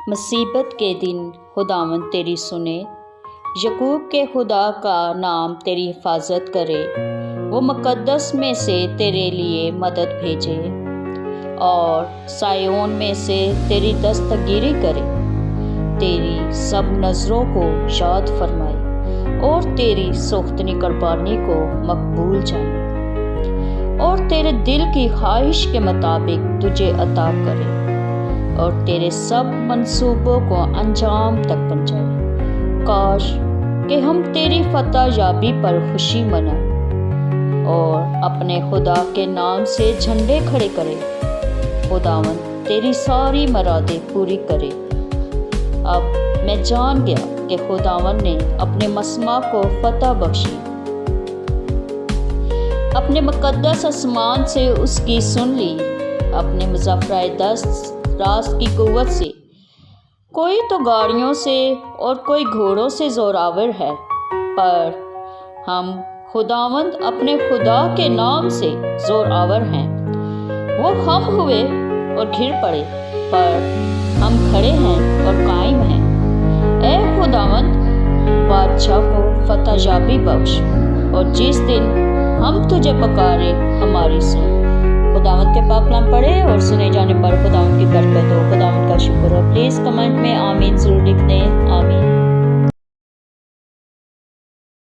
مصیبت کے دن خداوند تیری سنے، یعقوب کے خدا کا نام تیری حفاظت کرے، وہ مقدس میں سے تیرے لیے مدد بھیجے اور سایون میں سے تیری دستگیری کرے، تیری سب نظروں کو یاد فرمائے اور تیری سوختنی قربانی کو مقبول جانے اور تیرے دل کی خواہش کے مطابق تجھے عطا کرے اور تیرے سب منصوبوں کو انجام تک پہنچائے۔ کاش کہ ہم تیری فتح یابی پر خوشی منائیں اور اپنے خدا کے نام سے جھنڈے کھڑے کریں۔ خداوند تیری ساری مرادیں پوری کرے۔ اب میں جان گیا کہ خداوند نے اپنے مسمع کو فتح بخشی، اپنے مقدس آسمان سے اس کی سن لی، اپنے مظفرۂ دست راست کی قوت سے۔ کوئی تو گاڑیوں سے اور کوئی گھوڑوں سے زوراور ہے، پر ہم خداوند اپنے خدا کے نام سے زوراور ہیں۔ وہ ہم ہوئے اور گر پڑے، پر ہم کھڑے ہیں اور قائم ہیں۔ اے خداوند، بادشاہ کو فتح یابی بخش، اور جس دن ہم تجھے پکارے ہماری سن۔ خداوند کے پاک کلام پڑھے اور سنے جانے پر خداوند کی برکت ہو۔ خداوند کا شکر ہو۔ پلیز کمنٹ میں آمین ضرور لکھ دیں۔